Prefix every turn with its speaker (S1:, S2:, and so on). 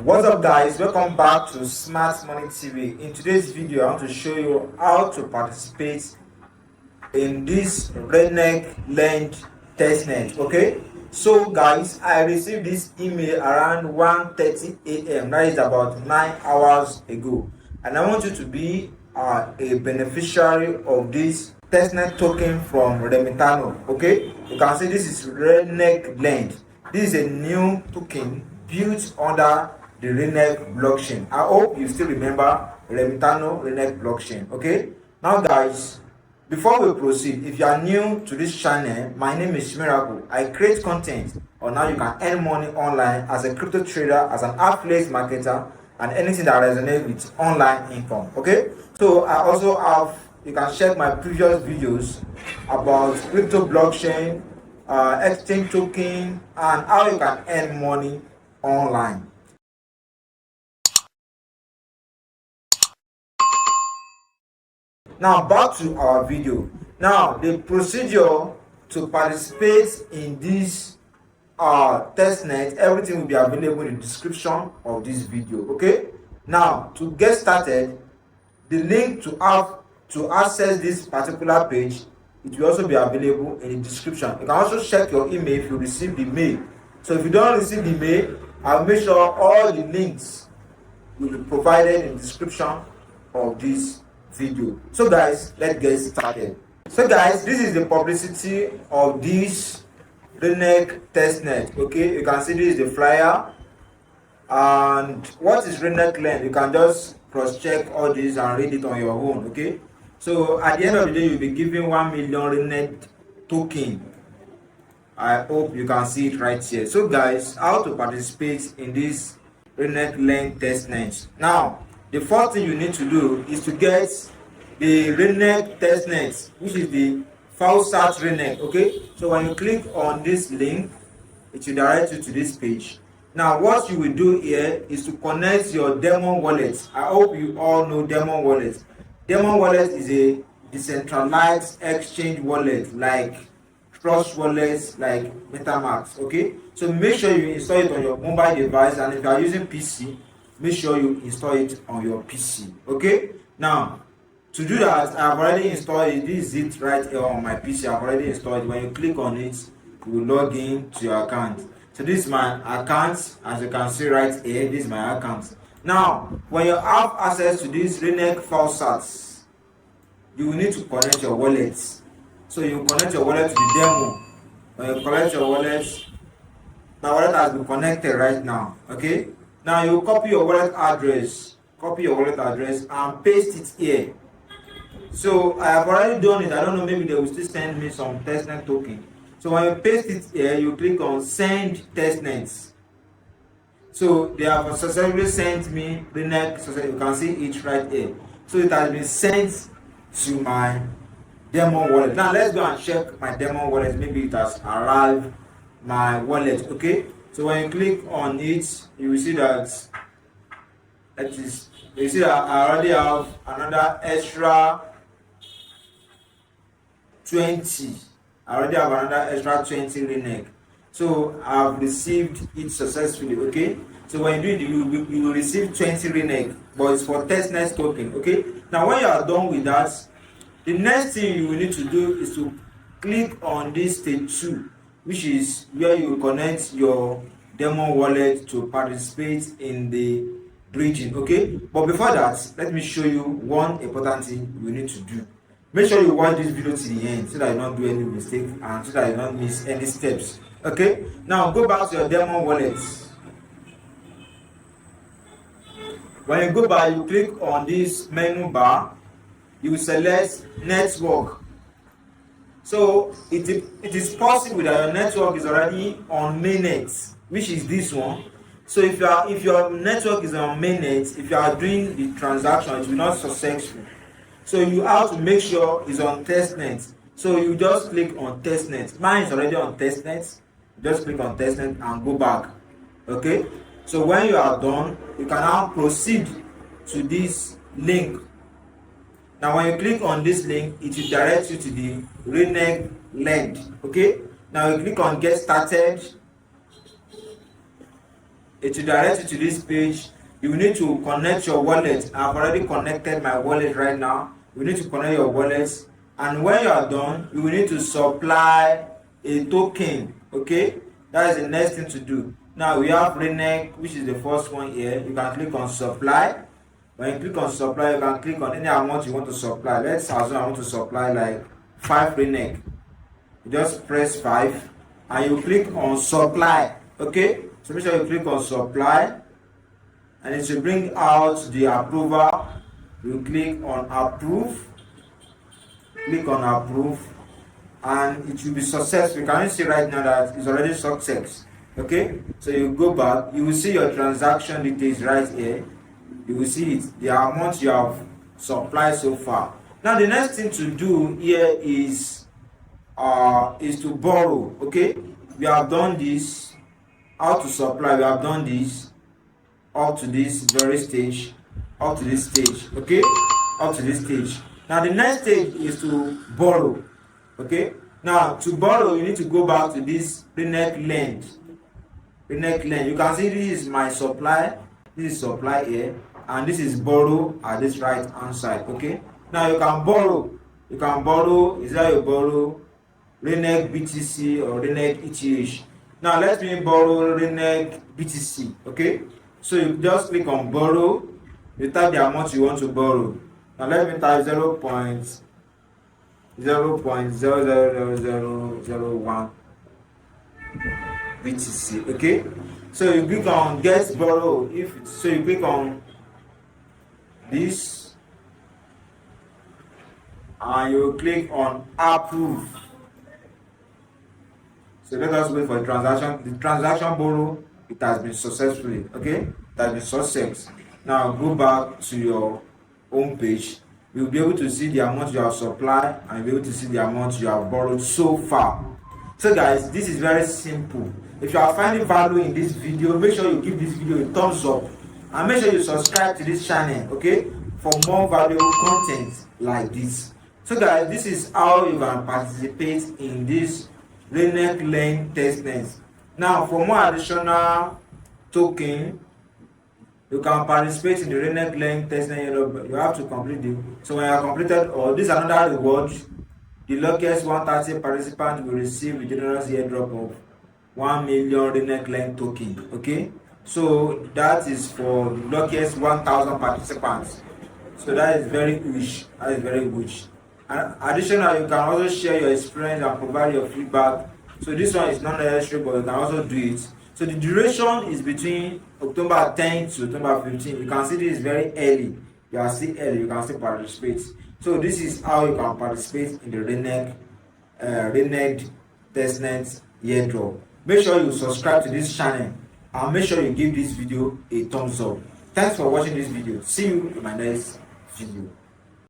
S1: What's up guys, welcome back to Smart Money TV. In today's video I want to show you how to participate in this RENEC Lend testnet. Okay, so guys, I received this email around 1:30 a.m. that is about 9 hours ago, and I want you to be a beneficiary of this testnet token from Remitano. Okay, you can see this is RENEC Lend. This is a new token built under the RENEC Blockchain. I hope you still remember Remitano RENEC Blockchain. Okay, now guys, before we proceed, if you are new to this channel, my name is Miracle. I create content on how you can earn money online as a crypto trader, as an affiliate marketer, and anything that resonates with online income. Okay, so I also have, you can check my previous videos about crypto blockchain, exchange token, and how you can earn money online. Now back to our video. Now the procedure to participate in this testnet, everything will be available in the description of this video. Okay, now to get started, the link to access this particular page, it will also be available in the description. You can also check your email if you receive the mail. So if you don't receive the mail, I'll make sure all the links will be provided in the description of this video. So guys, let's get started. So guys, this is the publicity of this RENEC testnet. Okay, you can see this is the flyer. And what is RENEC Lend? You can just cross-check all this and read it on your own. Okay, so at the end of the day, you'll be given 1 million RENEC token. I hope you can see it right here. So guys, how to participate in this RENEC Lend testnet? Now, the first thing you need to do is to get the RENEC testnet, which is the Falsat RENEC. Okay, so when you click on this link, it will direct you to this page. Now what you will do here is to connect your demo wallet. I hope you all know demo wallet. Demo wallet is a decentralized exchange wallet like trust wallets like MetaMask. Okay, so make sure you install it on your mobile device, and if you are using PC, make sure you install it on your PC. Okay, now to do that, I have already installed it. This is it right here on my PC. I've already installed it. When you click on it, you will log in to your account. So this is my account, as you can see right here. This is my account. Now when you have access to this RENEC Falsats, you will need to connect your wallet. So you connect your wallet to the demo. When you connect your wallet, my wallet has been connected right now. Okay, now you copy your wallet address, and paste it here. So I have already done it. I don't know, maybe they will still send me some testnet token. So when you paste it here, you click on send testnets. So they have successfully sent me RENEC. You can see it right here. So it has been sent to my demo wallet. Now let's go and check my demo wallet. Maybe it has arrived my wallet. Okay, so when you click on it, you will see that I already have another extra 20. I already have another extra 20 RENEC. So I've received it successfully. Okay, so when you do it, you will receive 20 RENEC, but it's for testnet token. Okay, now when you are done with that, the next thing you will need to do is to click on this stage 2, which is where you will connect your demo wallet to participate in the bridging. Okay, but before that, let me show you one important thing you need to do. Make sure you watch this video to the end so that you don't do any mistake and so that you don't miss any steps. Okay, now go back to your demo wallet. When you go back, you click on this menu bar. You will select network. So it is possible that your network is already on mainnet, which is this one. So if your network is on mainnet, if you are doing the transaction, it will not successful. So you have to make sure it's on testnet. So you just click on testnet. Mine is already on testnet. Just click on testnet and go back. Okay, so when you are done, you can now proceed to this link. Now when you click on this link, it will direct you to the RENEC Lend. Okay, now you click on get started. it will direct you to this page. You need to connect your wallet. I've already connected my wallet right now. You need to connect your wallet, and when you are done, you will need to supply a token. Okay, that is the next thing to do. Now we have RENEC, which is the first one here. You can click on supply. When you click on supply, you can click on any amount you want to supply. Let's assume I want to supply like 5 RENEC. You just press 5 and you click on supply. Okay, so make sure you click on supply, and it will bring out the approval. You click on approve, click on approve, and it will be successful. You can see right now that it's already success. Okay, so you go back, you will see your transaction details right here. You will see it, the amount you have supplied so far. Now the next thing to do here is to borrow. Okay, we have done this. How to supply, we have done this up to this very stage, up to this stage. Okay, up to this stage. Now the next stage is to borrow. Okay, now to borrow you need to go back to this RENEC Lend. RENEC Lend, you can see this is my supply, this is supply here, and this is borrow at this right hand side. Okay, now you can borrow, is that you borrow RENEC BTC or RENEC ETH. Now let me borrow RENEC BTC. Okay, so you just click on borrow, you type the amount you want to borrow. Now let me type 0.00001 BTC. Okay, so you click on get borrow. So you click on this and you click on approve. So let us wait for the transaction. The transaction borrow, it has been successfully. Okay, it has been success. Now go back to your home page. You'll be able to see the amount you have supplied and you'll be able to see the amount you have borrowed so far. So guys, this is very simple. If you are finding value in this video, make sure you give this video a thumbs up and make sure you subscribe to this channel, okay, for more valuable content like this. So guys, this is how you can participate in this RENEC Lend testnet. Now for more additional token, you can participate in the RENEC Lend testnet. You have to complete it. So when you are completed, or this is another reward, the luckiest 130 participant will receive a generous airdrop of 1 million RENEC Lend token. Okay, so that is for the luckiest 1,000 participants. So that is very huge. That is very huge. And additionally, you can also share your experience and provide your feedback. So this one is not necessary, but you can also do it. So the duration is between October 10th to October 15th. You can see this is very early. You are still early. You can still participate. So this is how you can participate in the RENEC testnet airdrop. Make sure you subscribe to this channel and make sure you give this video a thumbs up. Thanks for watching this video. See you in my next video.